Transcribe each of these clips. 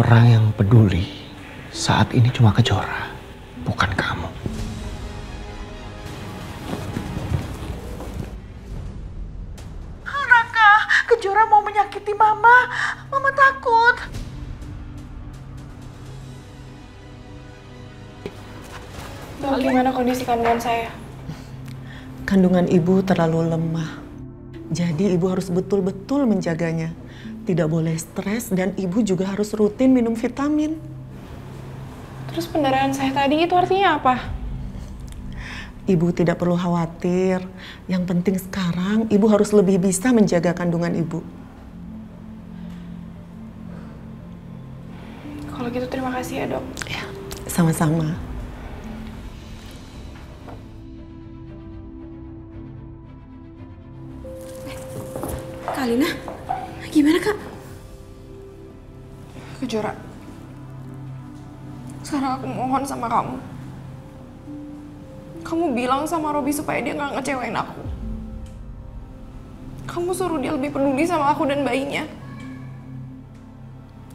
Orang yang peduli saat ini cuma Kejora, bukan kamu. Raka, Kejora mau menyakiti Mama. Mama takut. Dok, gimana kondisi kandungan saya? Kandungan ibu terlalu lemah. Jadi ibu harus betul-betul menjaganya. Tidak boleh stres dan ibu juga harus rutin minum vitamin. Terus pendarahan saya tadi itu artinya apa? Ibu tidak perlu khawatir. Yang penting sekarang ibu harus lebih bisa menjaga kandungan ibu. Kalau gitu terima kasih ya dok. Ya, sama-sama. Kak Alina, gimana Kak? Kejora, sekarang aku mohon sama kamu. Kamu bilang sama Robi supaya dia nggak ngecewain aku. Kamu suruh dia lebih peduli sama aku dan bayinya.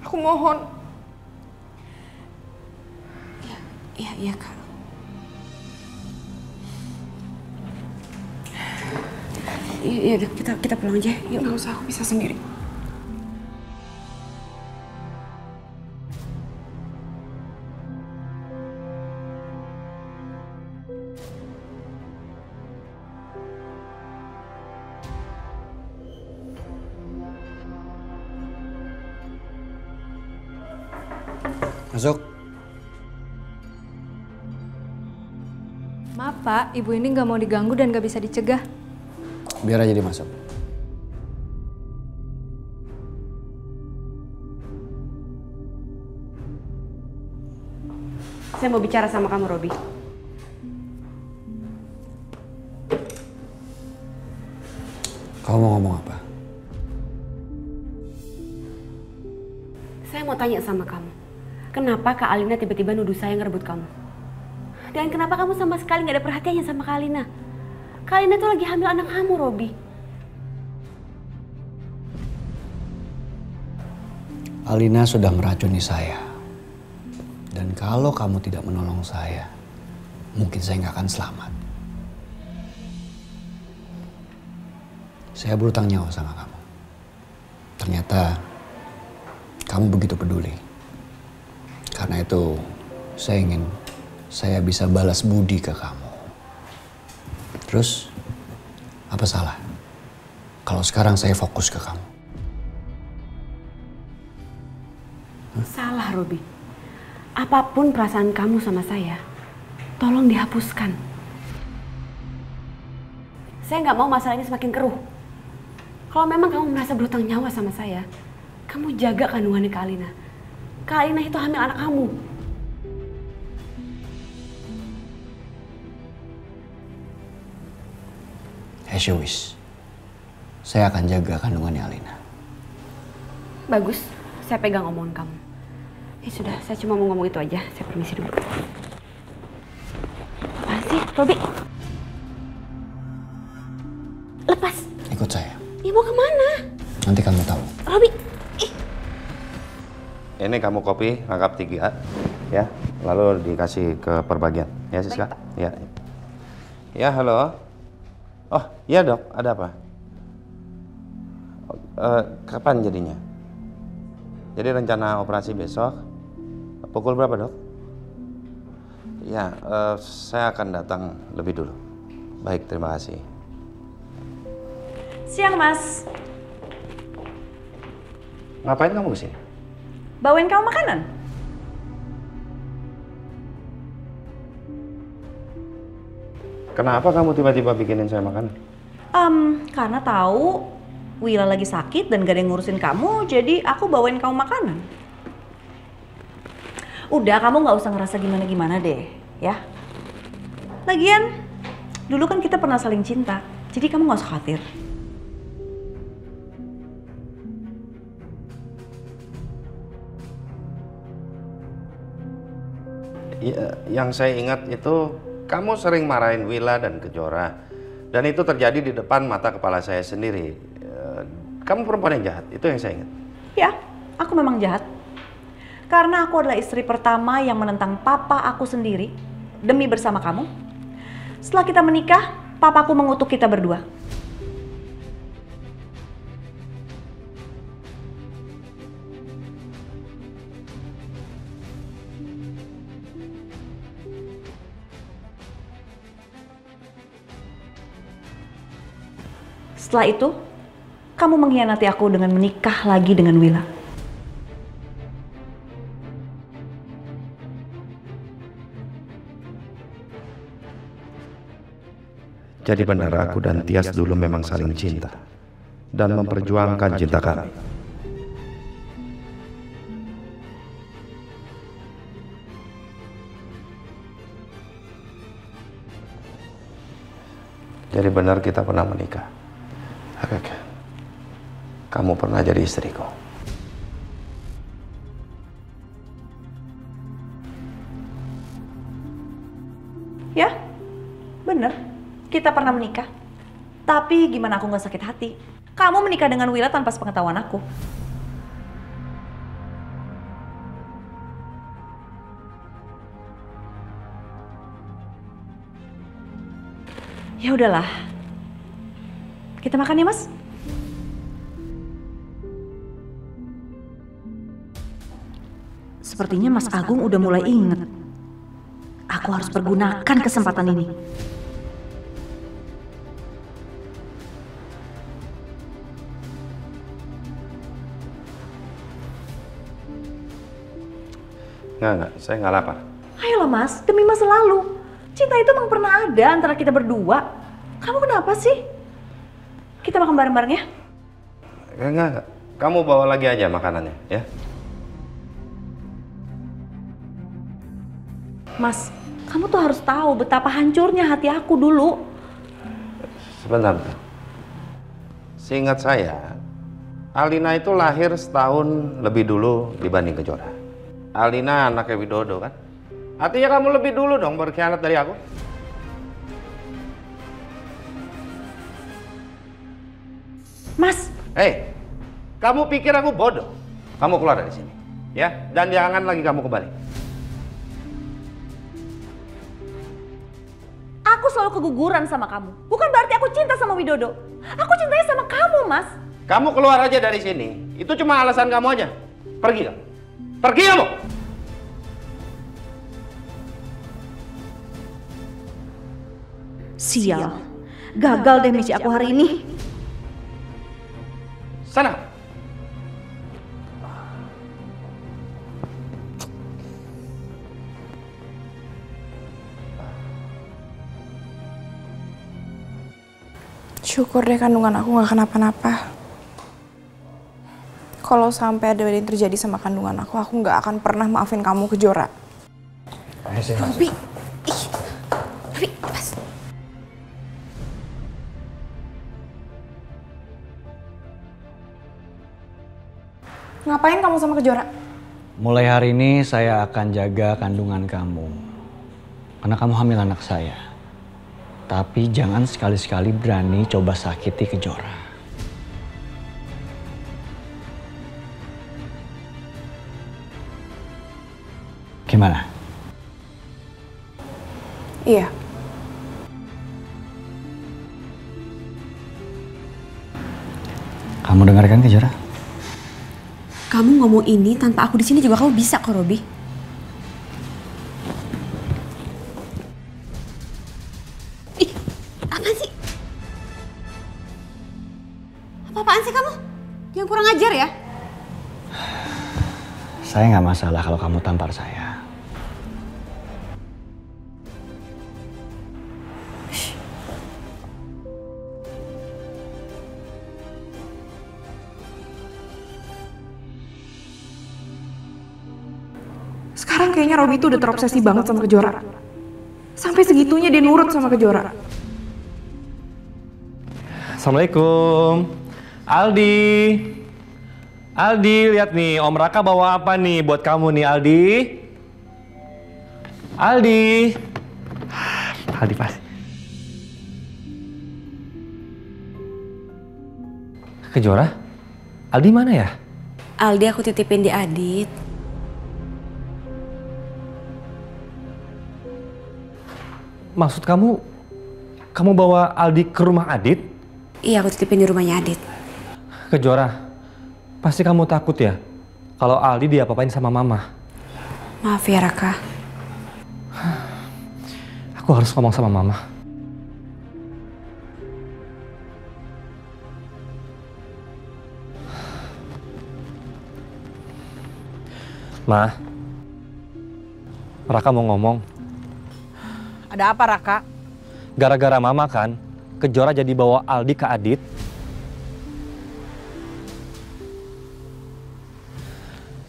Aku mohon. Iya Kak. Iya udah kita pulang aja. Yuk. Nggak usah, aku bisa sendiri. Masuk. Maaf Pak, ibu ini nggak mau diganggu dan nggak bisa dicegah. Biar aja dia masuk. Saya mau bicara sama kamu, Robi. Kamu mau ngomong apa? Saya mau tanya sama kamu. Kenapa Kak Alina tiba-tiba nuduh saya ngerebut kamu? Dan kenapa kamu sama sekali nggak ada perhatiannya sama Kak Alina? Kak Alina tuh lagi hamil anak kamu, Robi. Alina sudah meracuni saya. Dan kalau kamu tidak menolong saya, mungkin saya nggak akan selamat. Saya berutang nyawa sama kamu. Ternyata kamu begitu peduli. Karena itu saya bisa balas budi ke kamu. Terus, apa salah kalau sekarang saya fokus ke kamu? Salah, Robi. Apapun perasaan kamu sama saya, tolong dihapuskan. Saya nggak mau masalah ini semakin keruh. Kalau memang kamu merasa berhutang nyawa sama saya, kamu jaga kandungannya Kak Alina. Kak Alina itu hamil anak kamu. As you wish. Saya akan jaga kandungannya Alina. Bagus, saya pegang omongan kamu. Sudah, saya cuma mau ngomong itu aja. Saya permisi dulu. Apaan sih, Robi? Lepas. Ikut saya. Ya mau kemana? Nanti kamu tahu. Robi. Ini kamu kopi lengkap 3 ya, lalu dikasih ke perbagian ya Siska. Ya. Ya, halo. Oh, iya dok, ada apa? Kapan jadinya? Jadi rencana operasi besok pukul berapa dok? Ya, saya akan datang lebih dulu. Baik, terima kasih. Siang, Mas. Ngapain kamu kesini? Bawain kamu makanan? Kenapa kamu tiba-tiba bikinin saya makan? Karena tahu Wila lagi sakit dan gak ada yang ngurusin kamu, jadi aku bawain kamu makanan. Udah, kamu gak usah ngerasa gimana-gimana deh, ya. Lagian, dulu kan kita pernah saling cinta, jadi kamu gak usah khawatir. Ya, yang saya ingat itu kamu sering marahin Wila dan Kejora. Dan itu terjadi di depan mata kepala saya sendiri. Kamu perempuan yang jahat, itu yang saya ingat. Ya, aku memang jahat. Karena aku adalah istri pertama yang menentang papa aku sendiri demi bersama kamu. Setelah kita menikah, papaku mengutuk kita berdua. Setelah itu, kamu mengkhianati aku dengan menikah lagi dengan Willa. Jadi benar aku dan Tias dulu memang saling cinta dan memperjuangkan cinta kami. Jadi benar kita pernah menikah. Oke. Kamu pernah jadi istriku. Ya, bener. Kita pernah menikah. Tapi gimana aku gak sakit hati? Kamu menikah dengan Willa tanpa sepengetahuan aku. Ya udahlah. Kita makan ya, Mas? Sepertinya Mas Agung udah mulai inget. Aku harus pergunakan kesempatan ini. Enggak, saya nggak lapar. Ayolah Mas, demi masa lalu. Cinta itu emang pernah ada antara kita berdua. Kamu kenapa sih? Kita makan bareng-bareng ya? Enggak. Kamu bawa lagi aja makanannya, ya. Mas, kamu tuh harus tahu betapa hancurnya hati aku dulu. Sebentar. Seingat saya, Alina itu lahir setahun lebih dulu dibanding Kejora. Alina anaknya Widodo kan? Artinya kamu lebih dulu dong berkhianat dari aku. Mas! Hei, kamu pikir aku bodoh? Kamu keluar dari sini, ya? Dan jangan lagi kamu kembali. Aku selalu keguguran sama kamu. Bukan berarti aku cinta sama Widodo. Aku cintanya sama kamu, Mas. Kamu keluar aja dari sini. Itu cuma alasan kamu aja. Pergi kamu. Pergi kamu! Sial. Gagal deh misi aku hari ini. Sana! Syukur deh kandungan aku gak kenapa-napa. Kalau sampai ada yang terjadi sama kandungan aku gak akan pernah maafin kamu, Kejora. Robi, Robi, pas. Ngapain kamu sama Kejora? Mulai hari ini saya akan jaga kandungan kamu. Karena kamu hamil anak saya. Tapi jangan sekali-sekali berani coba sakiti Kejora. Gimana? Iya. Kamu dengarkan Kejora? Kamu ngomong ini tanpa aku di sini juga kamu bisa kok, Robi. Ih, apaan sih? Apa-apaan sih kamu? Yang kurang ajar ya? Saya nggak masalah kalau kamu tampar saya. Sekarang kayaknya Robi itu udah terobsesi banget sama Kejora. Sampai segitunya dia nurut sama Kejora. Assalamualaikum. Aldi. Aldi, lihat nih, Om Raka bawa apa nih buat kamu nih, Aldi? Aldi. Aldi pas. Kejora? Aldi mana ya? Aldi aku titipin di Adit. Maksud kamu bawa Aldi ke rumah Adit? Iya, aku titipin di rumahnya Adit. Kejora, pasti kamu takut ya kalau Aldi diapa-apain sama mama? Maaf ya Raka. Aku harus ngomong sama mama. Ma, Raka mau ngomong. Ada apa, Raka? Gara-gara mama kan, Kejora jadi bawa Aldi ke Adit.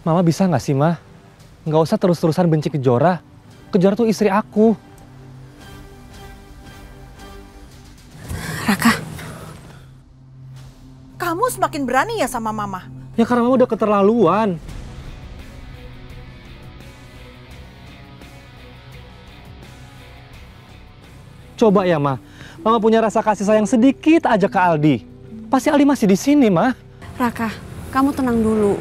Mama bisa nggak sih, Ma? Nggak usah terus-terusan benci Kejora. Kejora tuh istri aku. Raka. Kamu semakin berani ya sama Mama? Ya karena Mama udah keterlaluan. Coba ya, Ma. Mama punya rasa kasih sayang sedikit aja ke Aldi. Pasti Aldi masih di sini, Ma. Raka, kamu tenang dulu.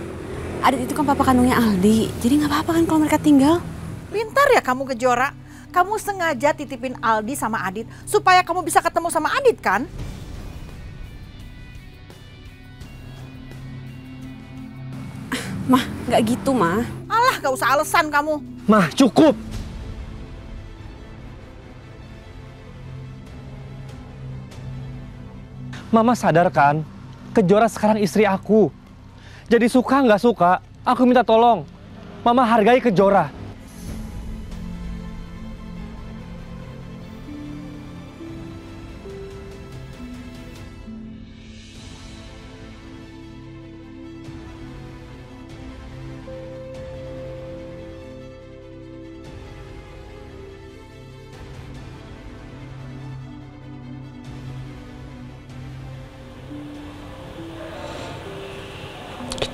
Adit itu kan papa kandungnya Aldi. Jadi nggak apa-apa kan kalau mereka tinggal. Pintar ya kamu Kejora. Kamu sengaja titipin Aldi sama Adit supaya kamu bisa ketemu sama Adit kan? Mah, nggak gitu, Mah. Alah, gak usah alasan kamu. Mah, cukup. Mama sadar kan, Kejora sekarang istri aku. Jadi suka nggak suka, aku minta tolong. Mama hargai Kejora.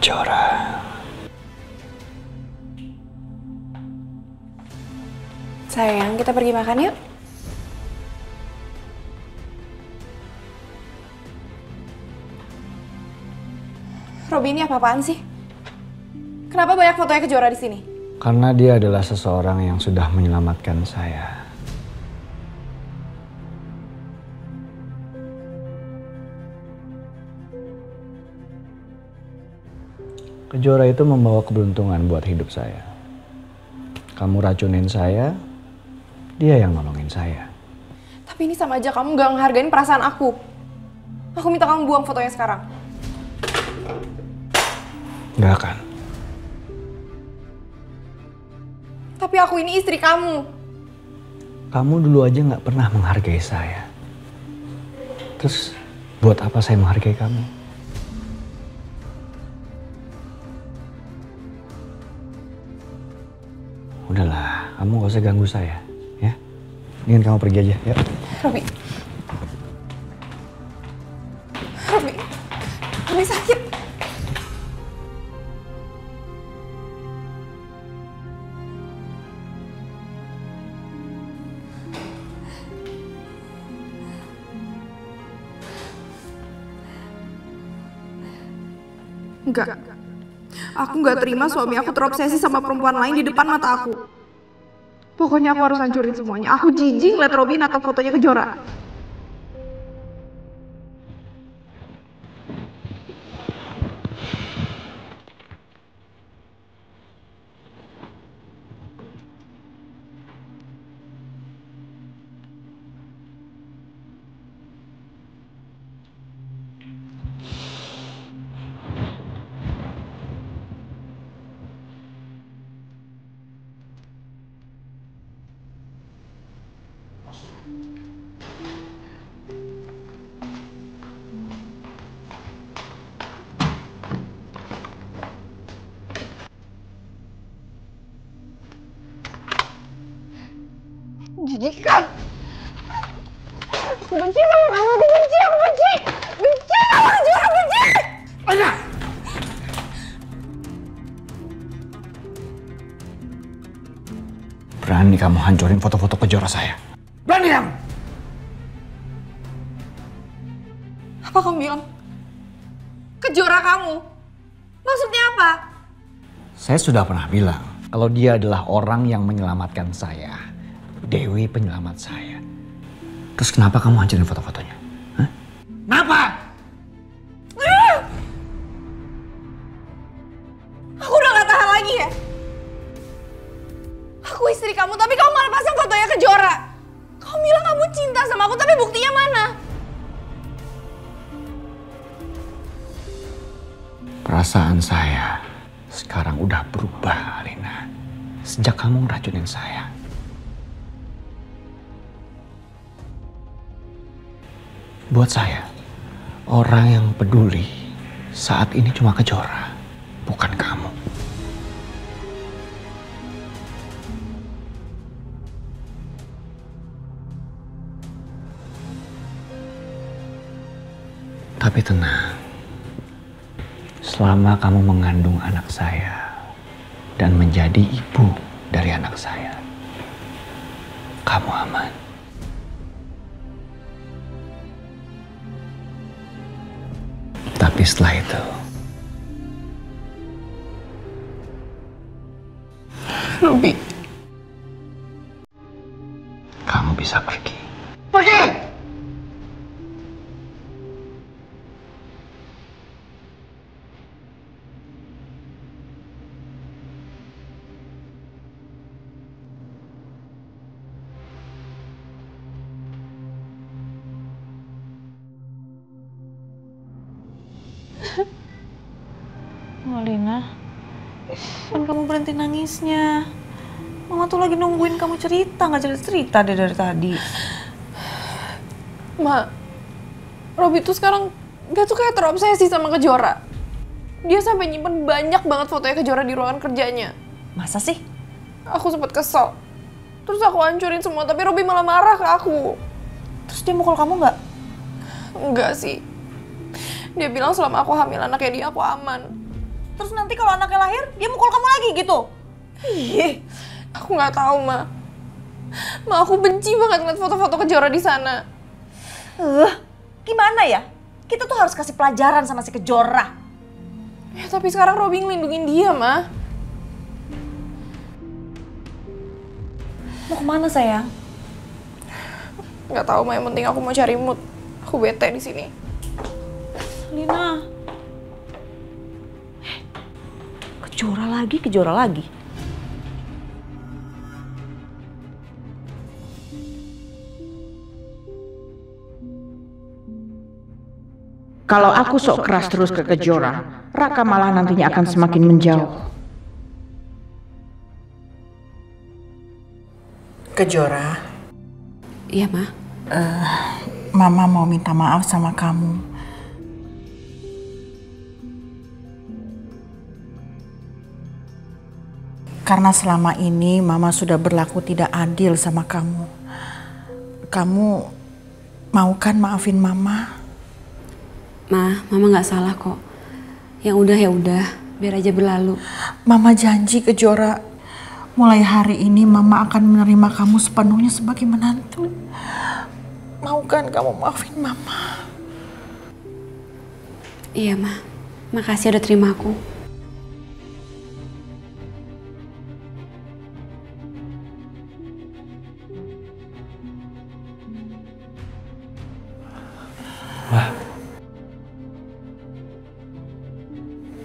Kejora. Sayang, kita pergi makan yuk. Robi, ini apa-apaan sih? Kenapa banyak fotonya Kejora di sini? Karena dia adalah seseorang yang sudah menyelamatkan saya. Kejora itu membawa keberuntungan buat hidup saya. Kamu racunin saya, dia yang nolongin saya. Tapi ini sama aja kamu gak ngehargain perasaan aku. Aku minta kamu buang fotonya sekarang. Gak akan. Tapi aku ini istri kamu. Kamu dulu aja gak pernah menghargai saya. Terus buat apa saya menghargai kamu? Udahlah, kamu gak usah ganggu saya, ya. Mendingan kamu pergi aja, ya. Robi. Robi. Robi sakit. Enggak. Aku nggak terima suami aku terobsesi sama perempuan lain di depan mata aku. Pokoknya aku harus hancurin semuanya. Aku jijik liat Robi natap fotonya Kejora. Jijikan. Aku benci sama kamu, aku benci. Benci sama Kejora, benci. Anak! Berani kamu hancurin foto-foto Kejora saya? Berani kamu? Apa kamu bilang? Kejora kamu? Maksudnya apa? Saya sudah pernah bilang kalau dia adalah orang yang menyelamatkan saya Dewi penyelamat saya. Terus kenapa kamu hancurin foto-fotonya? Hah? Kenapa? Aku udah gak tahan lagi ya. Aku istri kamu, tapi kamu malah pasang fotonya Kejora. Kamu bilang kamu cinta sama aku, tapi buktinya mana? Perasaan saya sekarang udah berubah, Alina. Sejak kamu ngeracunin saya. Buat saya, orang yang peduli saat ini cuma Kejora, bukan kamu. Tapi tenang, selama kamu mengandung anak saya dan menjadi ibu dari anak saya, kamu aman. Tapi setelah itu, Robi, kamu bisa pergi. pergi! Alina, kan kamu berhenti nangisnya. Mama tuh lagi nungguin kamu cerita, nggak cerita deh dari tadi. Ma, Robi tuh sekarang dia tuh kayak terobsesi sama Kejora. Dia sampai nyimpen banyak banget fotonya Kejora di ruangan kerjanya. Masa sih? Aku sempet kesel. Terus aku hancurin semua, tapi Robi malah marah ke aku. Terus dia mukul kamu nggak? Enggak sih. Dia bilang selama aku hamil anaknya dia, aku aman. Terus nanti kalau anaknya lahir, dia mukul kamu lagi gitu? Ih, aku nggak tahu, Ma. Ma, aku benci banget ngeliat foto-foto Kejora di sana. Gimana ya? Kita tuh harus kasih pelajaran sama si Kejora. Ya, tapi sekarang Robi ngelindungin dia, Ma. Mau kemana sayang? Nggak tahu, Ma. Yang penting aku mau cari mood. Aku bete di sini. Lina. Kejora lagi. Kalau aku sok keras terus ke Kejora, Raka malah nantinya akan semakin menjauh. Kejora. Iya, Ma. Mama mau minta maaf sama kamu. Karena selama ini Mama sudah berlaku tidak adil sama kamu. Kamu mau kan maafin Mama? Mama nggak salah kok. Yang udah ya udah, biar aja berlalu. Mama janji Kejora, mulai hari ini Mama akan menerima kamu sepenuhnya sebagai menantu. Mau kan kamu maafin Mama? Iya, Ma. Makasih udah terima aku. Ma,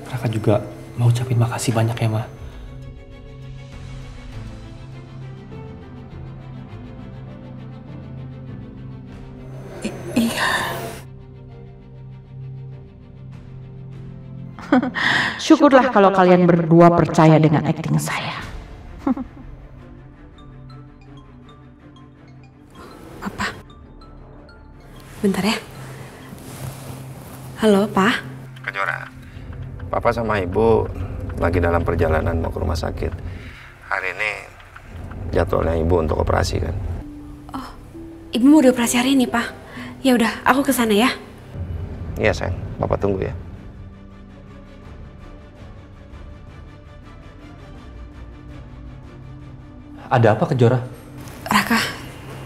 Raka juga mau ucapin makasih banyak ya, Ma. Iya. Syukurlah kalau kalian berdua percaya dengan akting saya. Apa? Bentar ya. Halo, Pak. Kejora, Papa sama Ibu lagi dalam perjalanan mau ke rumah sakit. Hari ini jadwalnya Ibu untuk operasi kan? Oh, Ibu mau dioperasi hari ini, Pak. Ya udah, aku ke sana ya. Iya, sayang. Papa tunggu ya. Ada apa, Kejora? Raka,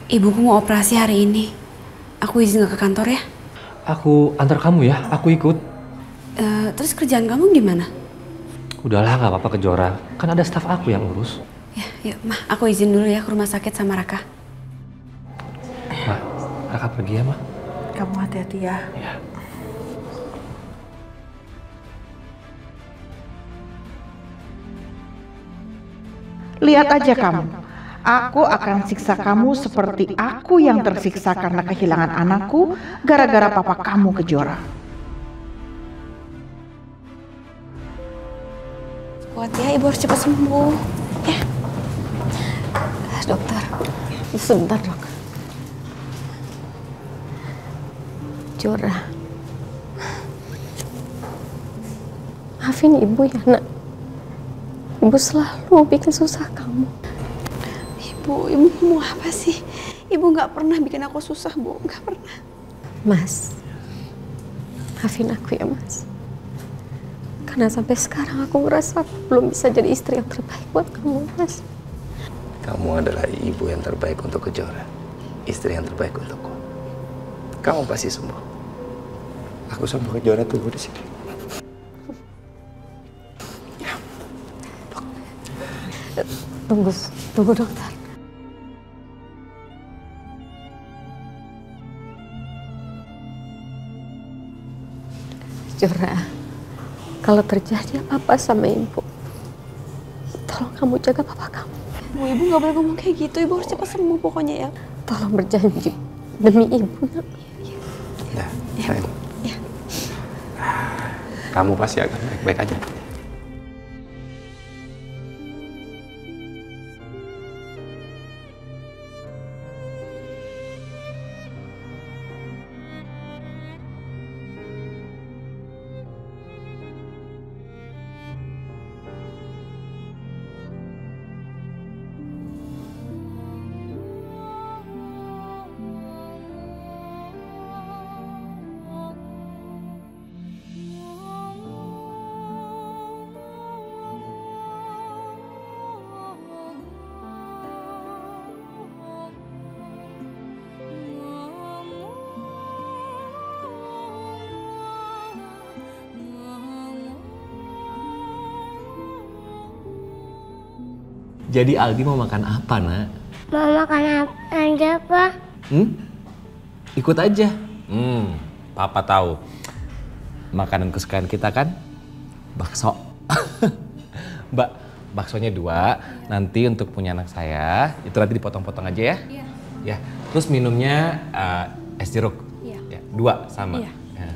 ibuku mau operasi hari ini. Aku izin nggak ke kantor ya? Aku antar kamu ya, aku ikut. Terus kerjaan kamu gimana? Udahlah, nggak apa-apa Kejora. Kan ada staf aku yang urus. Ya, Yuk, Ma, aku izin dulu ya ke rumah sakit sama Raka. Ma, Raka pergi ya, Ma? Kamu hati-hati ya. Ya. Lihat aja kamu. Aku akan siksa kamu seperti aku yang tersiksa karena kehilangan anakku gara-gara papa kamu Kejora. Kuat ya, Ibu harus cepat sembuh. Ya. Dokter, sebentar dok. Jora, maafin Ibu ya nak. Ibu selalu bikin susah kamu. Ibu mau apa sih? Ibu nggak pernah bikin aku susah, Bu. Nggak pernah. Mas, maafin aku ya Mas. Karena sampai sekarang aku ngerasa aku belum bisa jadi istri yang terbaik buat kamu, Mas. Kamu adalah ibu yang terbaik untuk Kejora, istri yang terbaik untukku. Kamu pasti sembuh. Aku sama Kejora tunggu di sini. Tunggu dokter. Jora, kalau terjadi apa-apa sama Ibu, tolong kamu jaga papa kamu. Bu, Ibu nggak boleh ngomong kayak gitu. Ibu harus cepat sembuh pokoknya ya. Tolong berjanji demi Ibu. Ya, sayang. Ya. Kamu pasti akan baik-baik aja. Jadi Aldi mau makan apa, Nak? Mau makan apa aja, Pak? Ikut aja. Papa tahu. Makanan kesukaan kita kan bakso. Mbak, baksonya 2. Nanti untuk punya anak saya, itu nanti dipotong-potong aja ya. Iya. Ya. Terus minumnya es jeruk. Iya. Ya, 2 sama. Iya. Ya.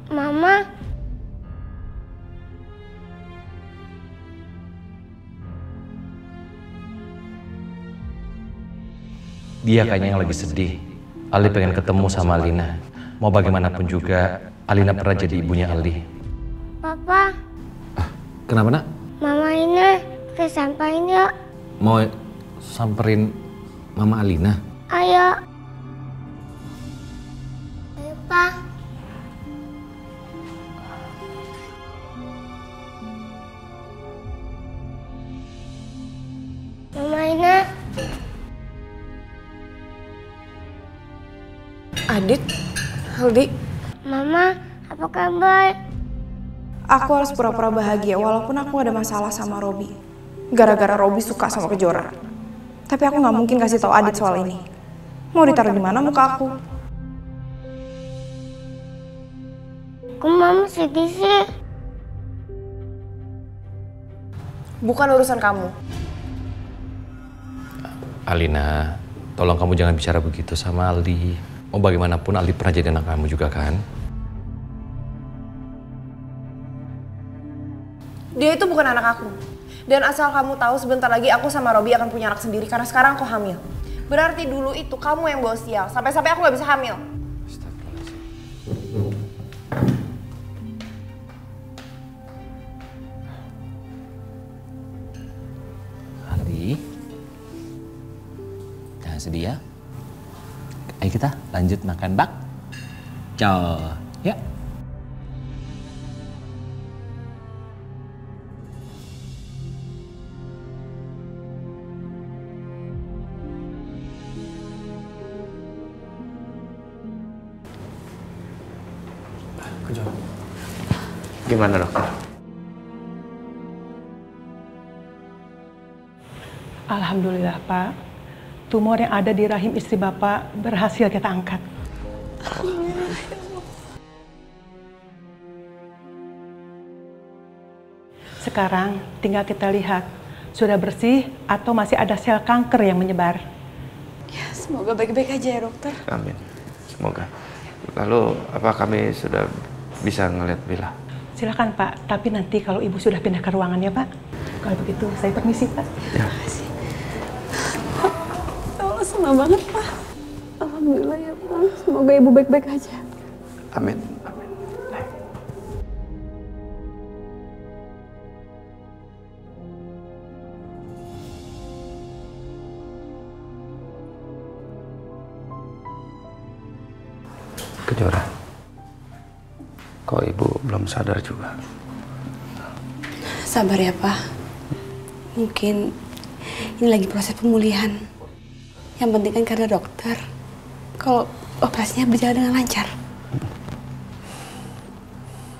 Mama. Dia kayaknya yang lagi sedih. Aldi pengen ketemu sama Alina. Mau bagaimanapun juga, Alina pernah jadi ibunya Aldi. Papa. Kenapa, Nak? Mama ini ke sampain yuk. Mau samperin Mama Alina? Ayo. Ayo, Pak. Mama Ina. Adit, Aldi. Mama, apa kabar? Aku harus pura-pura bahagia walaupun aku ada masalah sama Robi. Gara-gara Robi suka sama Kejora. Tapi aku nggak mungkin kasih tahu Adit soal ini. Mau ditaruh di mana muka aku? Kok Mama sedih sih? Bukan urusan kamu. Alina, tolong kamu jangan bicara begitu sama Aldi. Mau bagaimanapun Aldi pernah jadi anak kamu juga kan? Dia itu bukan anak aku. Dan asal kamu tahu sebentar lagi aku sama Robi akan punya anak sendiri karena sekarang aku hamil. Berarti dulu itu kamu yang bawa sial. Sampai-sampai aku nggak bisa hamil. Aldi, jangan sedih ya. Ayo kita lanjut makan bakso. Ya. Gimana dokter? Alhamdulillah Pak, tumor yang ada di rahim istri Bapak berhasil kita angkat. Sekarang tinggal kita lihat, sudah bersih atau masih ada sel kanker yang menyebar. Ya, semoga baik-baik aja ya dokter. Amin, semoga. Lalu apa kami sudah bisa ngeliat Bella? Silakan Pak, tapi nanti kalau Ibu sudah pindah ke ruangan ya Pak. Kalau begitu saya permisi Pak. Ya. Ya Allah, senang banget Pak. Alhamdulillah ya Pak, semoga Ibu baik-baik aja. Amin. Kejora, kok Ibu belum sadar juga? Sabar ya Pak, mungkin ini lagi proses pemulihan. Yang penting kan karena dokter, kalau operasinya berjalan dengan lancar.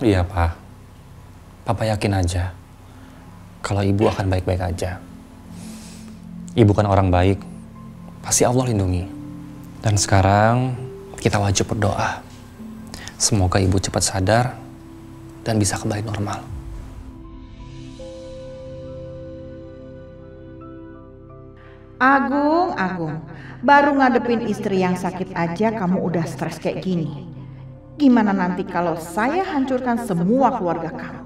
Iya Pak, Papa yakin aja kalau Ibu akan baik-baik aja. Ibu kan orang baik, pasti Allah lindungi. Dan sekarang kita wajib berdoa. Semoga Ibu cepat sadar dan bisa kembali normal. Agung, baru ngadepin istri yang sakit aja kamu udah stres kayak gini. Gimana nanti kalau saya hancurkan semua keluarga kamu?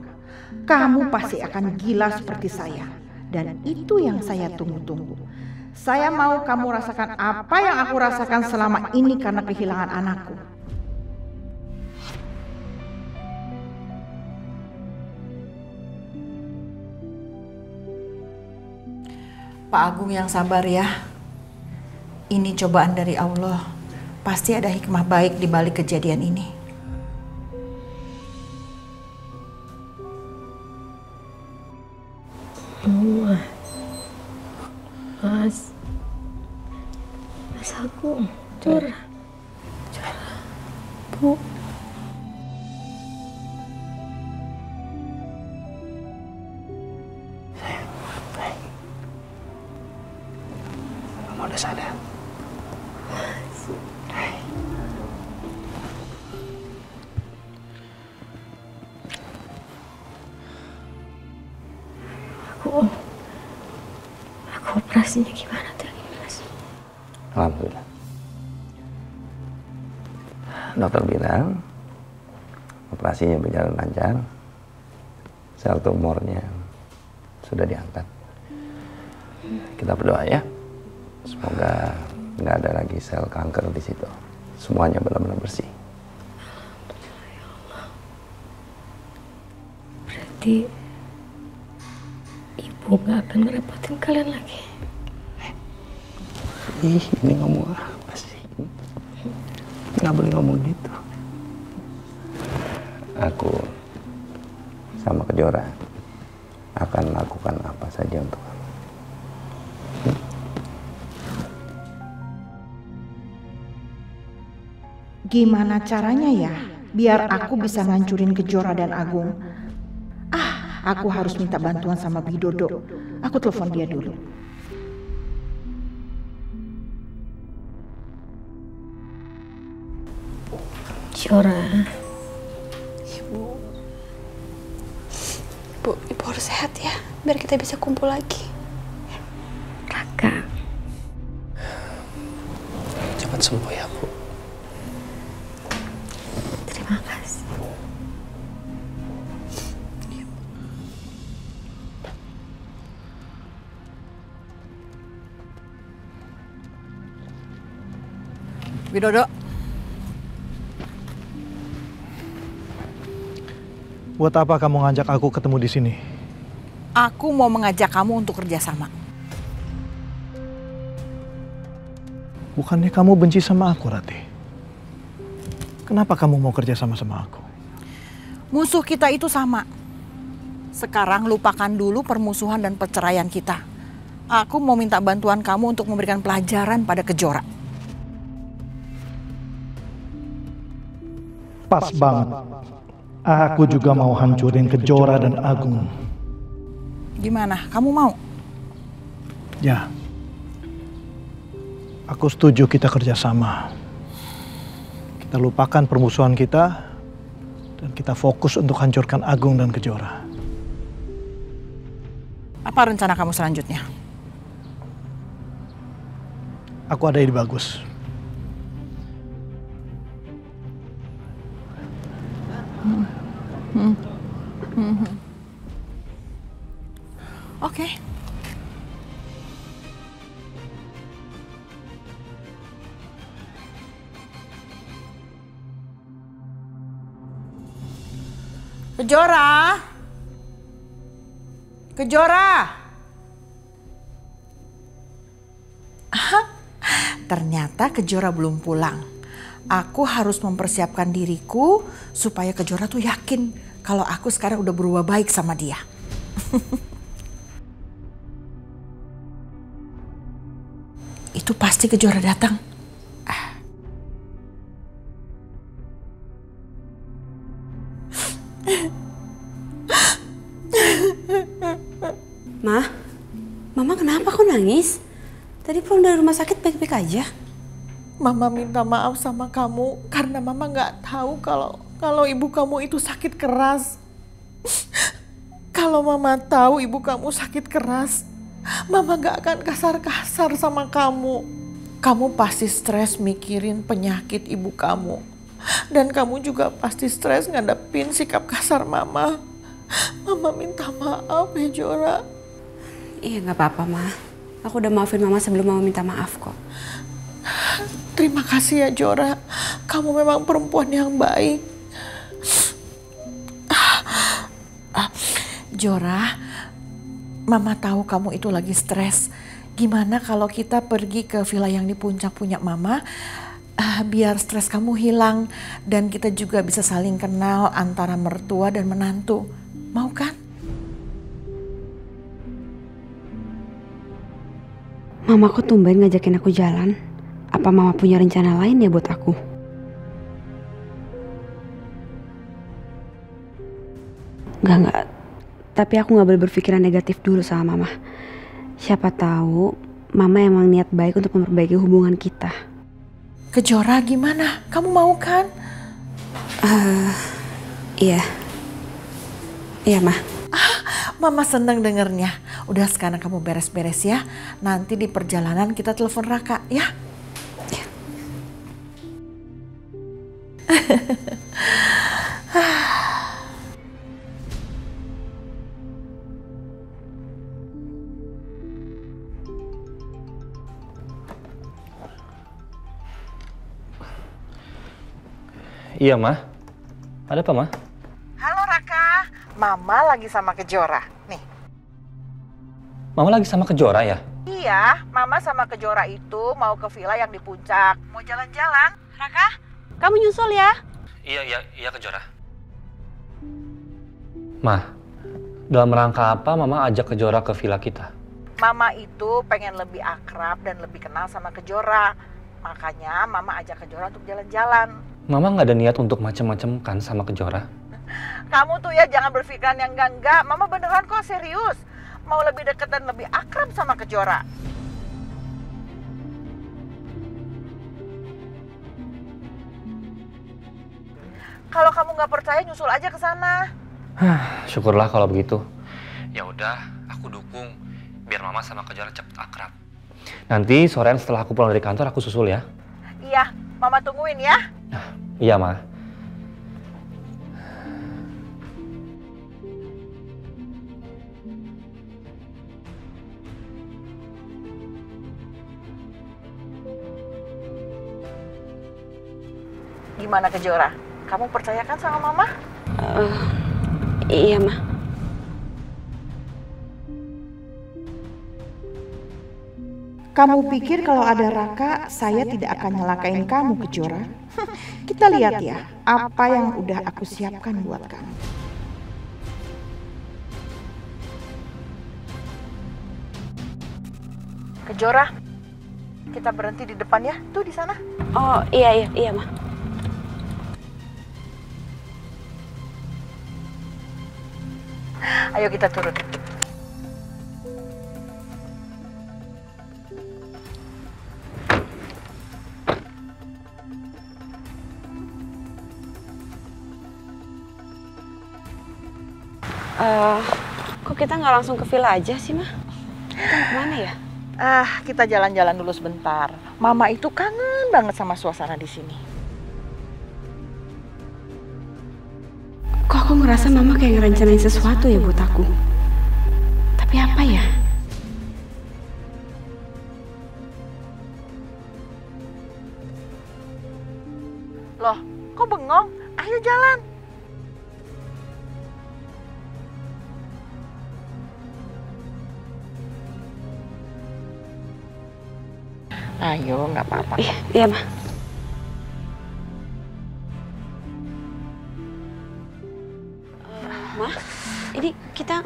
Kamu pasti akan gila seperti saya. Dan itu yang saya tunggu-tunggu. Saya mau kamu rasakan apa yang aku rasakan selama ini karena kehilangan anakku. Pak Agung yang sabar ya. Ini cobaan dari Allah. Pasti ada hikmah baik di balik kejadian ini. Mas Agung, curah. Bu. Kamu udah sadar? Aku operasinya gimana tadi, Mas? Alhamdulillah. Dokter bilang operasinya berjalan lancar, sel tumornya sudah diangkat. Kita berdoa ya, semoga nggak ada lagi sel kanker di situ. Semuanya benar-benar bersih. Berarti Ibu nggak akan ngerepotin kalian lagi. Ih, ini ngomong apa sih? Nggak boleh ngomong gitu. Aku sama Kejora akan lakukan apa saja untuk kamu. Gimana caranya ya biar aku bisa ngancurin Kejora dan Agung? Aku harus minta bantuan sama Bidodo. Aku telepon dia dulu. Kejora. Ibu harus sehat ya, biar kita bisa kumpul lagi. Raka. Cepat sembuh ya, Bu. Terima kasih. Widodo. Buat apa kamu ngajak aku ketemu di sini? Aku mau mengajak kamu untuk kerjasama. Bukannya kamu benci sama aku, Rati? Kenapa kamu mau kerja sama aku? Musuh kita itu sama. Sekarang lupakan dulu permusuhan dan perceraian kita. Aku mau minta bantuan kamu untuk memberikan pelajaran pada Kejora. Pas banget. Aku juga mau hancurin Kejora dan Agung. Gimana? Kamu mau? Ya. Aku setuju kita kerjasama. Kita lupakan permusuhan kita dan kita fokus untuk hancurkan Agung dan Kejora. Apa rencana kamu selanjutnya? Aku ada ide bagus. Oke. Kejora. Kejora. Ternyata Kejora belum pulang. Aku harus mempersiapkan diriku supaya Kejora tuh yakin kalau aku sekarang udah berubah baik sama dia. Itu pasti Kejora datang. Mama kenapa kok nangis? Tadi pulang dari rumah sakit baik-baik aja. Mama minta maaf sama kamu karena Mama nggak tahu kalau ibu kamu itu sakit keras. Kalau Mama tahu ibu kamu sakit keras, Mama nggak akan kasar-kasar sama kamu. Kamu pasti stres mikirin penyakit ibu kamu. Dan kamu juga pasti stres ngadepin sikap kasar Mama. Mama minta maaf ya Jora. Iya nggak apa-apa Ma. Aku udah maafin Mama sebelum Mama minta maaf kok. Terima kasih ya Jora. Kamu memang perempuan yang baik. Jora, Mama tahu kamu itu lagi stres. Gimana kalau kita pergi ke villa yang di puncak punya Mama? Biar stres kamu hilang dan kita juga bisa saling kenal antara mertua dan menantu. Mau kan? Mama kok tumben ngajakin aku jalan? Apa Mama punya rencana lain ya buat aku? Enggak. Tapi aku gak boleh berpikiran negatif dulu sama Mama. Siapa tahu Mama emang niat baik untuk memperbaiki hubungan kita. Kejora gimana? Kamu mau kan? Iya. Iya, Ma. Mama senang dengernya. Udah sekarang kamu beres-beres ya. Nanti di perjalanan kita telepon Raka ya. Iya, Ma. Ada apa, Ma? Halo Raka, Mama lagi sama Kejora. Nih. Mama lagi sama Kejora ya? Iya, Mama sama Kejora itu mau ke villa yang di puncak. Mau jalan-jalan. Raka, kamu nyusul ya? Iya Kejora. Ma, dalam rangka apa Mama ajak Kejora ke villa kita? Mama itu pengen lebih akrab dan lebih kenal sama Kejora. Makanya Mama ajak Kejora untuk jalan-jalan. Mama nggak ada niat untuk macem-macem kan sama Kejora? Kamu tuh ya jangan berpikiran yang enggak-enggak. Mama beneran kok serius. Mau lebih dekat dan lebih akrab sama Kejora. Kalau kamu nggak percaya nyusul aja ke sana. Syukurlah kalau begitu. Ya udah, aku dukung biar Mama sama Kejora cepet akrab. Nanti sorean setelah aku pulang dari kantor aku susul ya. Iya, Mama tungguin ya. Iya, Ma. Gimana Kejora? Kamu percaya kan sama Mama? Iya, Ma. Kamu pikir kalau ada Raka, saya tidak akan nyelakain kamu, Kejora? Kita lihat ya, apa yang udah aku siapkan buat kamu. Kejora, kita berhenti di depan ya, tuh di sana. Oh, iya, Ma. Ayo kita turun. Kok kita nggak langsung ke villa aja sih, Ma? Kita mau kemana ya? Kita jalan-jalan dulu sebentar. Mama itu kangen banget sama suasana di sini. Kok aku ngerasa Mama kayak ngerencanain sesuatu ya buat aku? Tapi apa ya? Loh, kok bengong? Ayo jalan. Ayo, nggak apa-apa. Iya, Ma. Ma, ini kita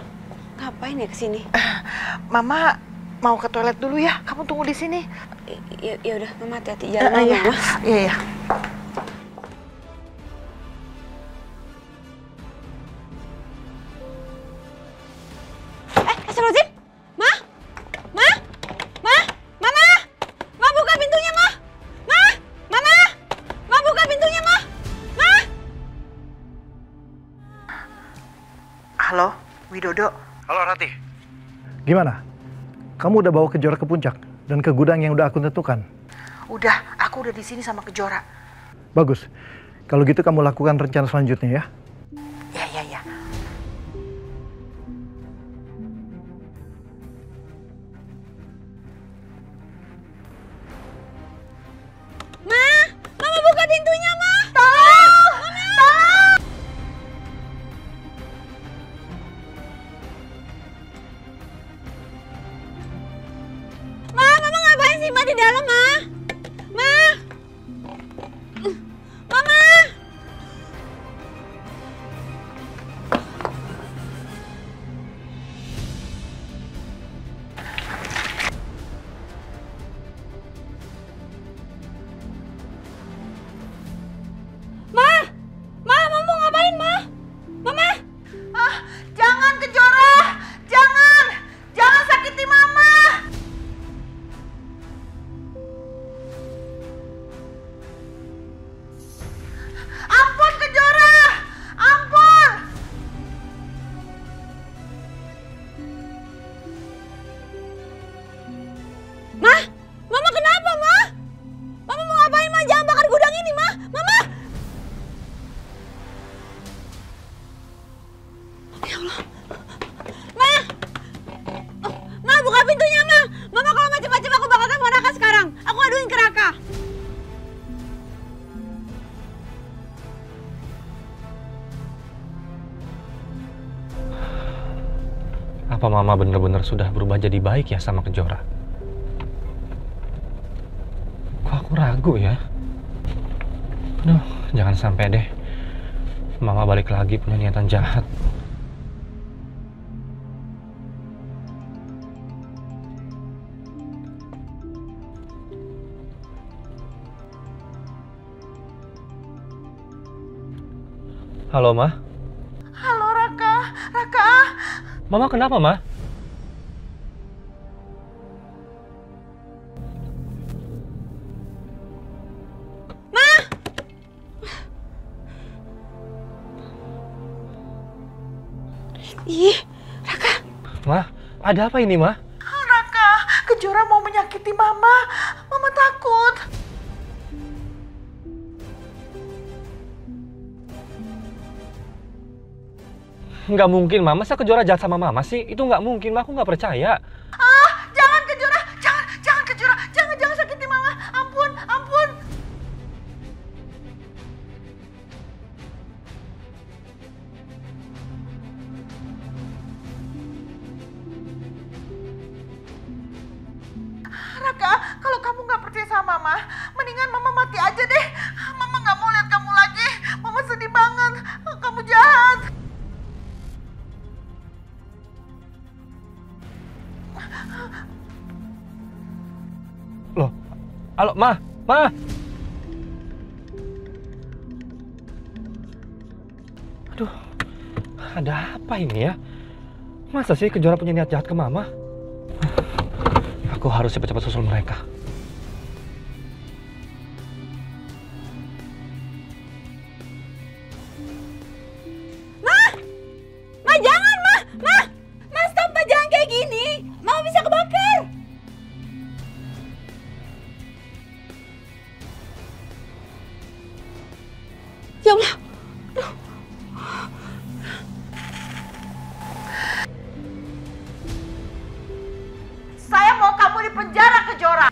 ngapain ya kesini? Mama mau ke toilet dulu ya. Kamu tunggu di sini. Ya udah, Mama hati-hati jalan, iya. Mama. Iya. Astagfirullahaladzim! Ma! Ma! Ma! Mama! Ma buka pintunya, Ma! Ma! Mama! Ma buka pintunya, Ma! Ma! Halo, Widodo. Halo Rati. Gimana? Kamu udah bawa Kejora ke puncak dan ke gudang yang udah aku tentukan? Udah, aku udah di sini sama Kejora. Bagus. Kalau gitu kamu lakukan rencana selanjutnya ya. Ya. Ma! Mama buka pintunya, Ma! Tolong! Tolong! Ma, Mama ngapain sih, Ma, di dalam, Ma? Ma! Mama! Ma! Ma, Mama mau ngapain, Ma? Mama! Jangan Kejora! Jangan! Jangan sakiti Mama! Ampun Kejora! Ampun! Ma! Mama kenapa, Ma? Mama mau ngapain, Ma? Jangan bakar gudang ini, Ma! Mama! Ya Allah. Ma! Ma, buka pintunya, Ma! Mama kalau macam-macam aku bakal telepon Raka sekarang. Aku aduin ke Raka. Apa Mama bener-bener sudah berubah jadi baik ya sama Kejora? Kok aku ragu ya? Aduh, jangan sampai deh Mama balik lagi punya niatan jahat. Halo, Ma? Halo Raka. Raka. Mama kenapa, Ma? Ih, Raka. Ma, ada apa ini, Ma? Raka, Kejora mau menyakiti Mama. Mama takut. Nggak mungkin, Ma. Masa Kejora jahat sama Mama sih? Itu nggak mungkin, Ma. Aku nggak percaya. Jangan Kejora. Jangan Kejora. Jangan sakiti Mama. Ampun. Raka, kalau kamu nggak percaya sama Mama, mendingan Mama mati aja deh. Mama nggak mau lihat kamu lagi. Mama sedih banget. Kamu jahat. Loh, halo, Ma. Aduh, ada apa ini ya? Masa sih Kejora punya niat jahat ke Mama? Aku harus cepat-cepat susul mereka. Ma jangan, Ma! Ma stop, Ma, jangan kayak gini. Mama bisa kebakar. Ya Allah. Saya mau kamu di penjara, Kejora.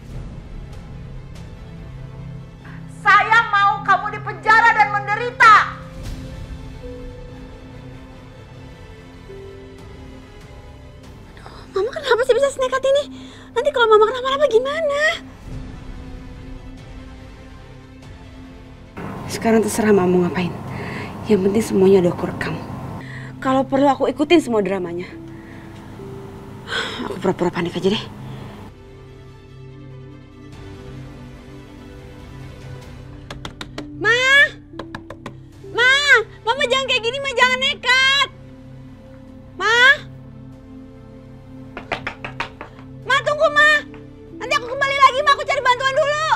Saya mau kamu di penjara dan menderita. Mama kenapa sih bisa senekat ini? Nanti kalau Mama kenapa-napa gimana? Sekarang terserah Mama mau ngapain. Yang penting semuanya udah aku rekam. Kalau perlu aku ikutin semua dramanya. Aku pura-pura panik aja deh. Mama jangan kayak gini, Ma, jangan nekat. Ma, tunggu, Ma. Nanti aku kembali lagi, Ma, aku cari bantuan dulu.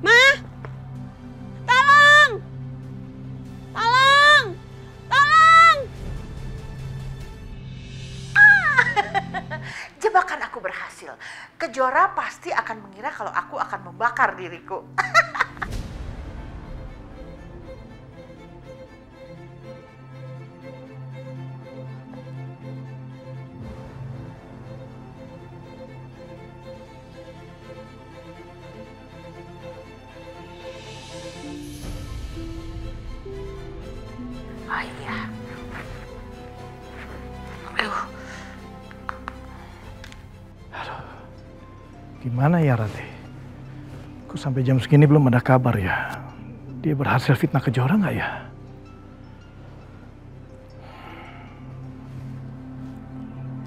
Ma, tolong. Jebakan aku berhasil. Kejora pasti akan mengira kalau aku akan membakar diriku. Oh iya. Gimana ya Ratih? Kok sampai jam segini belum ada kabar ya? Dia berhasil fitnah Kejora nggak ya?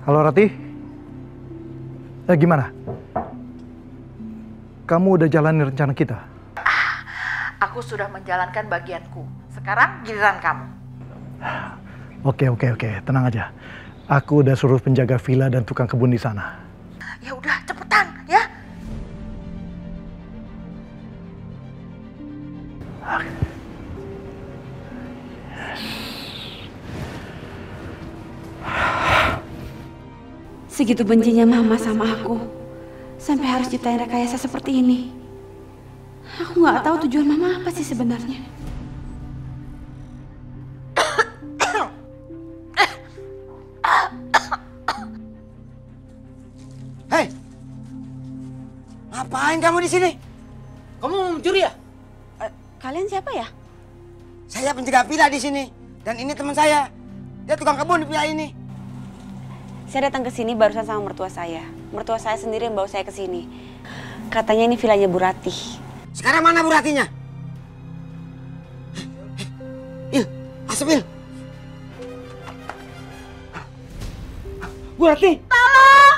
Halo Ratih? Gimana? Kamu udah jalanin rencana kita? Aku sudah menjalankan bagianku. Sekarang giliran kamu. Oke. Tenang aja. Aku udah suruh penjaga villa dan tukang kebun di sana. Ya udah, cepetan ya. Segitu bencinya Mama sama aku. Sampai harus ciptain rekayasa seperti ini. Aku nggak tahu tujuan Mama apa sih sebenarnya. Hei, ngapain kamu di sini? Kamu mau mencuri ya? Kalian siapa ya? Saya penjaga villa di sini dan ini teman saya. Dia tukang kebun di villa ini. Saya datang ke sini barusan sama mertua saya. Mertua saya sendiri yang bawa saya ke sini. Katanya ini villanya Bu Ratih. Sekarang mana Bu Ratihnya? Il, asap Il. Bu Ratih. Tolong!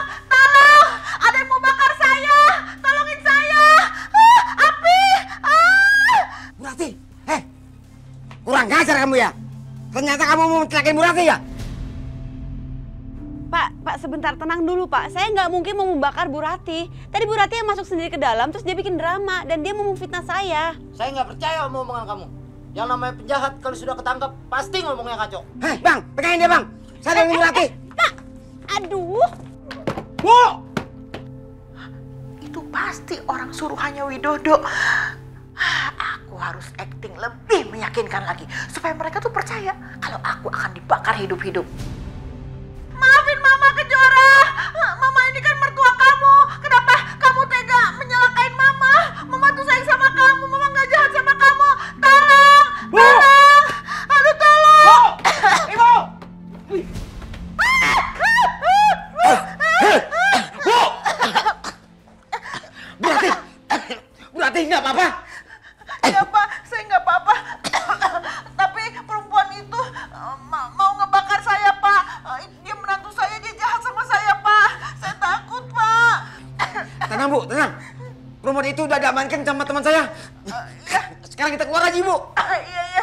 Ada yang mau bakar saya! Tolongin saya! Api! Bu Ratih, kurang ngajar kamu ya? Ternyata kamu mau mencelakai Bu Ratih ya? Pak, sebentar, tenang dulu Pak. Saya nggak mungkin mau membakar Bu Ratih. Tadi Bu Ratih yang masuk sendiri ke dalam, terus dia bikin drama. Dan dia mau memfitnah saya. Saya nggak percaya sama omongan kamu. Yang namanya penjahat kalau sudah ketangkap, pasti ngomongnya kacau. Hei Bang, pegangin dia Bang. Saya dengan Bu Ratih. Pak, aduh. Bu! Itu pasti orang suruhannya Widodo. Aku harus acting lebih meyakinkan lagi. Supaya mereka tuh percaya kalau aku akan dibakar hidup-hidup. Maafin Mama Kejora. Mama ini kan mertua kamu. Kenapa kamu tega menyalahkain Mama? Mama tuh sayang sama kamu. Mama gak jahat sama kamu. Tolong! Tolong! Aduh tolong! Ibu! Bu Ratih nggak apa-apa? Ya Pak, saya nggak apa-apa. Tapi perempuan itu mau ngebakar saya Pak. Dia menantu saya, dia jahat sama saya Pak. Saya takut Pak. Tenang Bu, tenang. Perempuan itu udah diamankan sama teman saya. Sekarang kita keluar aja Bu. Iya.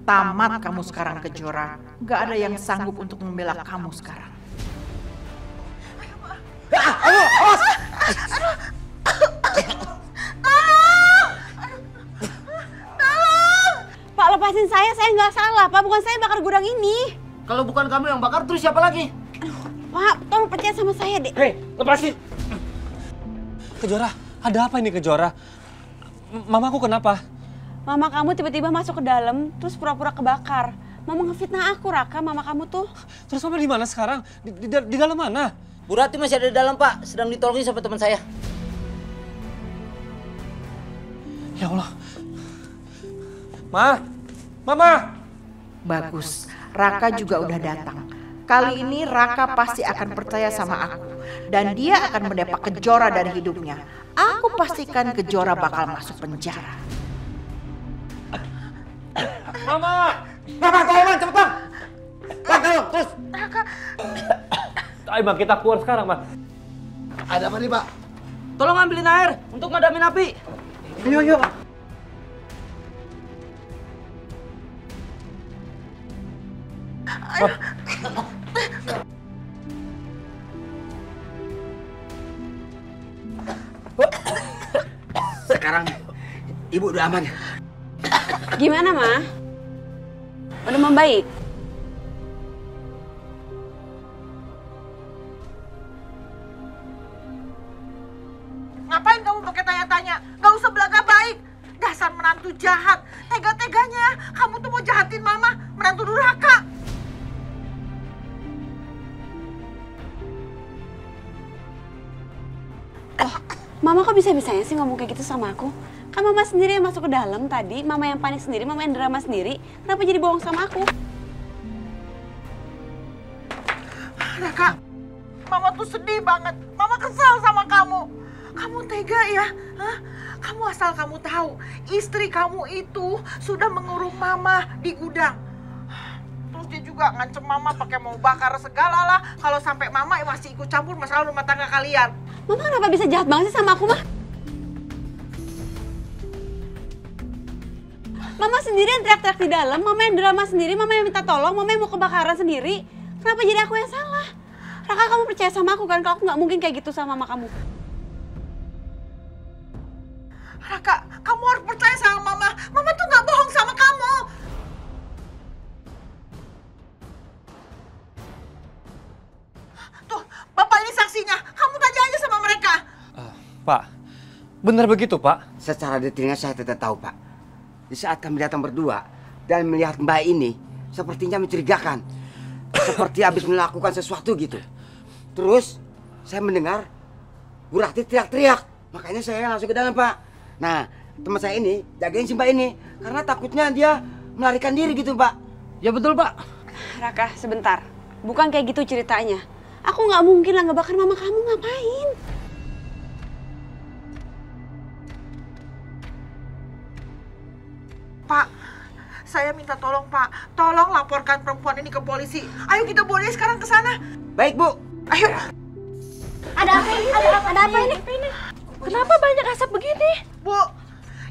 Tamat kamu sekarang, Kejora. Gak ada yang sanggup untuk membela kamu sekarang. Ayo, awas! Pak, lepasin saya nggak salah. Pak, bukan saya bakar gudang ini. Kalau bukan kamu yang bakar, terus siapa lagi? Pak, tolong percaya sama saya deh. Hei, lepasin! Kejora, ada apa ini Kejora? Mamaku kenapa? Mama kamu tiba-tiba masuk ke dalam, terus pura-pura kebakar. Mama ngefitnah aku, Raka, mama kamu tuh. Terus mama di mana sekarang? Di dalam mana? Bu Rati masih ada di dalam, Pak. Sedang ditolongin sama teman saya. Ya Allah. Mama! Bagus, Raka juga udah datang. Kali ini Raka pasti akan percaya sama aku. Dan dia akan mendepak Kejora dari hidupnya. Aku pastikan Kejora bakal masuk penjara. Mama! Tolong, Bang, cepet, Bang! Bang, tolong, terus! Ayo Bang, kita keluar sekarang, Bang. Ada apa nih, Pak? Tolong ambilin air untuk madamin api. Ayo. Sekarang Ibu udah aman. Gimana, Ma? Udah membaik? Ngapain kamu pakai tanya-tanya? Gak usah belaga baik. Dasar menantu jahat. Tega-teganya kamu tuh mau jahatin Mama, menantu durhaka. Mama kok bisa-bisanya sih ngomong kayak gitu sama aku? Kan Mama sendiri yang masuk ke dalam tadi, Mama yang panik sendiri, Mama yang drama sendiri. Kenapa jadi bohong sama aku? Raka, Mama tuh sedih banget. Mama kesal sama kamu. Kamu tega ya? Hah? Kamu asal kamu tahu, istri kamu itu sudah mengurung Mama di gudang. Terus dia juga ngancem Mama pakai mau bakar segala lah. Kalau sampai Mama masih ikut campur masalah rumah tangga kalian. Mama kenapa bisa jahat banget sih sama aku, Mah? Mama sendiri yang teriak-teriak di dalam, Mama yang drama sendiri, Mama yang minta tolong, Mama yang mau kebakaran sendiri. Kenapa jadi aku yang salah? Raka, kamu percaya sama aku kan? Kalau aku nggak mungkin kayak gitu sama Mama kamu. Raka, kamu harus percaya sama Mama. Mama tuh nggak bohong sama kamu. Tuh, Bapak ini saksinya. Kamu tanya aja sama mereka. Pak, benar begitu, Pak? Secara detailnya saya tidak tahu, Pak. Di saat kami datang berdua dan melihat Mbak ini, sepertinya mencurigakan. Seperti habis melakukan sesuatu gitu. Terus, saya mendengar Bu Rati teriak-teriak. Makanya saya langsung ke dalam, Pak. Nah, teman saya ini jagain si Mbak ini. Karena takutnya dia melarikan diri gitu, Pak. Ya betul, Pak. Raka, sebentar. Bukan kayak gitu ceritanya. Aku nggak mungkin lah ngebakar Mama kamu, ngapain? Pak, saya minta tolong, Pak. Tolong laporkan perempuan ini ke polisi. Ayo kita bawa dia sekarang ke sana. Baik, Bu. Ayo. Ada apa ini? Ada apa ini? Kenapa banyak asap begini? Bu,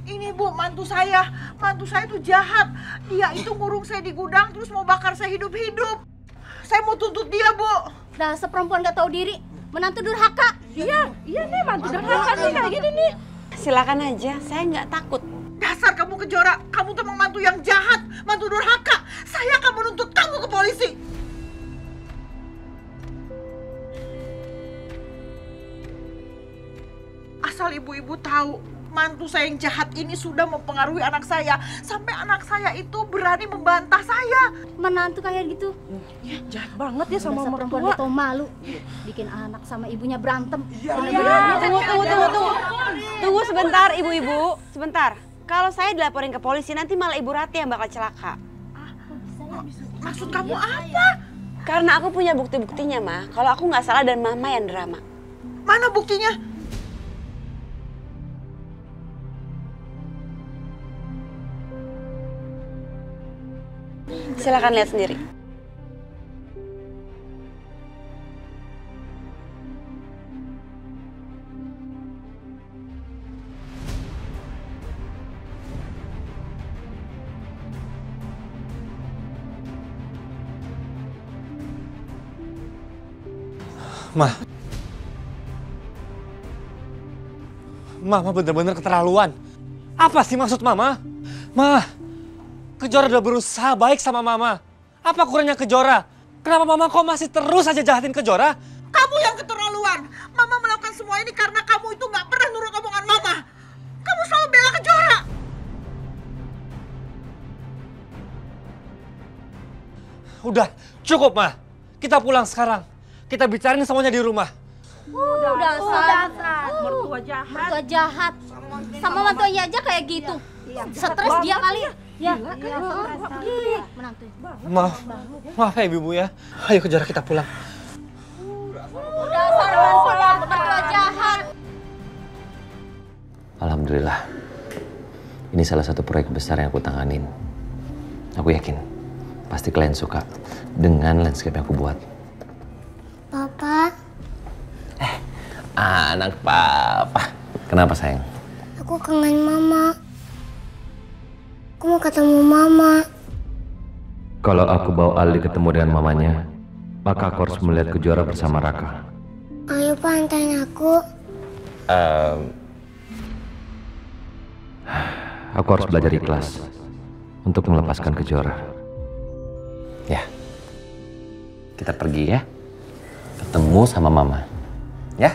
ini Bu, mantu saya. Mantu saya tuh jahat. Dia itu ngurung saya di gudang terus mau bakar saya hidup-hidup. Saya mau tuntut dia, Bu. Dasar perempuan gak tahu diri. Menantu durhaka. Iya nih mantu durhaka nih kayak gini nih. Silakan aja, saya nggak takut. Dasar kamu Kejora, kamu tuh mantu yang jahat, mantu durhaka. Saya akan menuntut kamu ke polisi. Asal ibu-ibu tahu, mantu saya yang jahat ini sudah mempengaruhi anak saya. Sampai anak saya itu berani membantah saya. Menantu kayak gitu. Ya, jahat banget ya sama Dasar perempuan mertua. gak tau malu. Bikin anak sama ibunya berantem. Tunggu sebentar, ibu-ibu. Sebentar. Kalau saya dilaporin ke polisi, nanti malah Ibu Rati yang bakal celaka. Maksud kamu apa? Karena aku punya bukti-buktinya, Ma. Kalau aku nggak salah dan Mama yang drama. Mana buktinya? Silakan lihat sendiri. Mama bener-bener keterlaluan. Apa sih maksud Mama? Ma, Kejora udah berusaha baik sama Mama. Apa kurangnya Kejora? Kenapa Mama kok masih terus aja jahatin Kejora? Kamu yang keterlaluan. Mama melakukan semua ini karena kamu itu nggak pernah nurut omongan Mama. Kamu selalu bela Kejora. Udah, cukup Ma. Kita pulang sekarang. Kita bicarain semuanya di rumah. Udah, mertua jahat. Sama mantunya aja kayak gitu. Stres dia kali ya. Maaf ya Ibu ya. Ayo Kejora kita pulang. Mertua jahat. Alhamdulillah. Ini salah satu proyek besar yang aku tanganin. Aku yakin pasti kalian suka dengan landscape yang aku buat. Papa. Anak papa. Kenapa sayang? Aku kangen Mama. Aku mau ketemu Mama. Kalau aku bawa Aldi ketemu dengan mamanya, maka aku harus melihat Kejora bersama Raka. Ayo Pak, antarin aku. Aku harus belajar ikhlas untuk melepaskan Kejora. Ya, kita pergi ya. Ketemu sama Mama. Ya?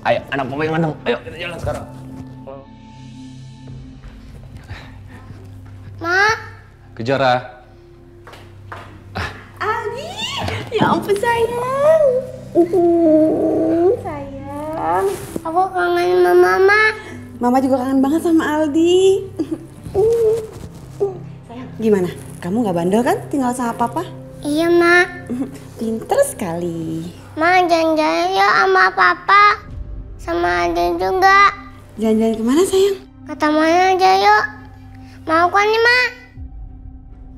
Ayo, anak papa yang ganteng. Ayo, kita jalan sekarang. Ma. Kejora. Aldi. Ya ampun sayang. Sayang. Aku kangen sama Mama. Mama juga kangen banget sama Aldi. Sayang, gimana? Kamu gak bandel kan tinggal sama papa? Iya, Ma. Pinter sekali. Ma, jalan-jalan yuk sama Papa. Sama Ade juga. Jalan-jalan kemana sayang? Ke taman aja yuk. Mau kan nih, Ma?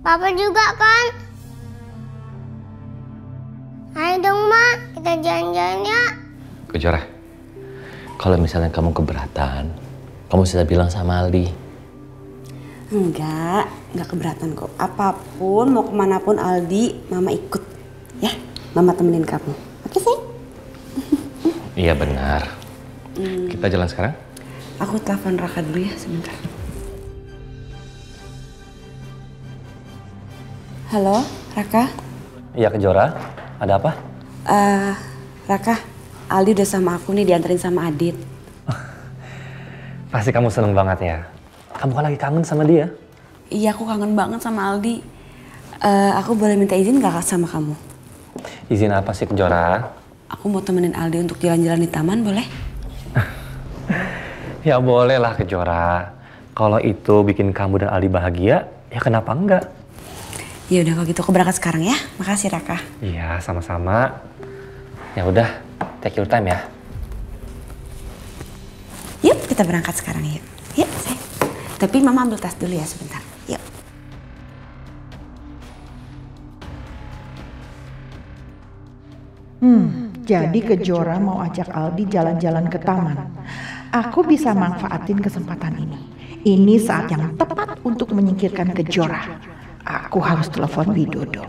Papa juga kan? Ayo dong, Ma. Kita jalan-jalan ya. Kejora, kalau misalnya kamu keberatan, kamu bisa bilang sama Aldi. Enggak keberatan kok. Apapun, mau kemanapun Aldi, Mama ikut. Ya, Mama temenin kamu. Oke, sayang? Iya benar. Kita jalan sekarang? Aku telepon Raka dulu ya, sebentar. Halo, Raka? Iya Kejora, ada apa? Raka, Aldi udah sama aku nih, dianterin sama Adit. Pasti kamu seneng banget ya. Kamu kan lagi kangen sama dia. Iya, aku kangen banget sama Aldi. Aku boleh minta izin gak sama kamu? Izin apa sih Kejora? Aku mau temenin Aldi untuk jalan-jalan di taman, boleh? Ya boleh lah Kejora. Kalau itu bikin kamu dan Aldi bahagia, ya kenapa enggak? Ya udah kalau gitu aku berangkat sekarang ya. Makasih Raka. Iya, sama-sama. Ya udah, take your time ya. Yuk, kita berangkat sekarang yuk. Yuk, sayang. Tapi Mama ambil tas dulu ya sebentar. Yuk. Jadi Kejora mau ajak Aldi jalan-jalan ke taman. Aku bisa manfaatin kesempatan ini. Ini saat yang tepat untuk menyingkirkan Kejora. Aku harus telepon Widodo.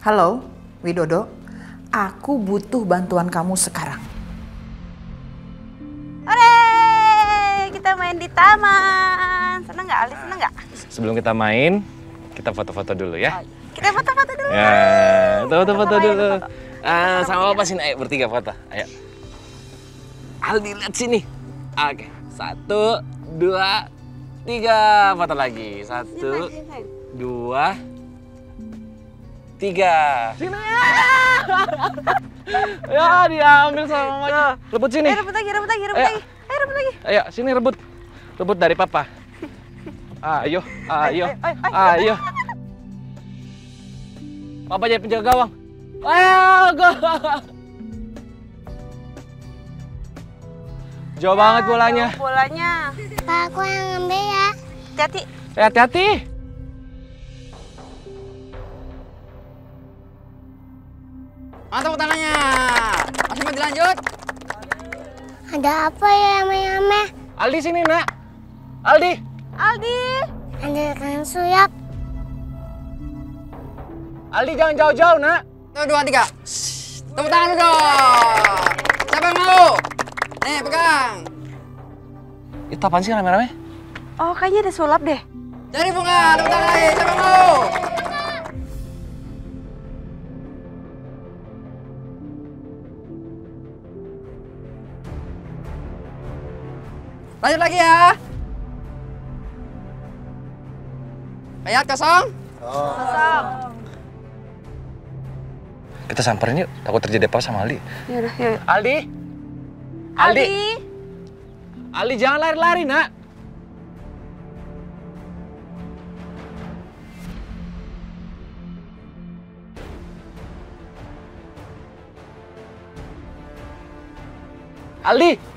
Halo, Widodo. Aku butuh bantuan kamu sekarang. Kita main di taman. Seneng nggak, Ali? Seneng nggak? Sebelum kita main, kita foto-foto dulu ya. Kita foto-foto dulu. Ya, foto-foto dulu. Sama apa sini? Ayo bertiga foto. Ayo. Aldi lihat sini. Oke, 1, 2, 3. Foto lagi. 1, 2, 3. Sini ya. Ya, diambil sama mamanya. Rebut sini. Rebut lagi. Ayo rebut lagi. Ayo, sini rebut. Rebut dari papa. Ayo. Papa jadi penjaga gawang. Ayo, go. Jauh banget bolanya. Pak, aku yang ngambil ya. Hati-hati. Hati-hati. Tepuk tangannya. Masih mau dilanjut? Ada apa ya ame-ame? Aldi sini, Nak. Aldi. Aldi. Ada Kang Suyap. Aldi jangan jauh-jauh, Nak. 1, 2, 3. Tepuk tangan dulu dong. Siapa yang mau? Nih, pegang. Itu apaan sih rame-rame? Oh, kayaknya ada sulap deh. Cari bunga, tepuk tangan lagi. Siapa yang mau? Lanjut lagi ya. Lihat kosong. Kosong. Kita samperin yuk, takut terjadi apa sama Aldi. Yaudah, yuk. Aldi. Aldi. Aldi jangan lari-lari, Nak. Aldi.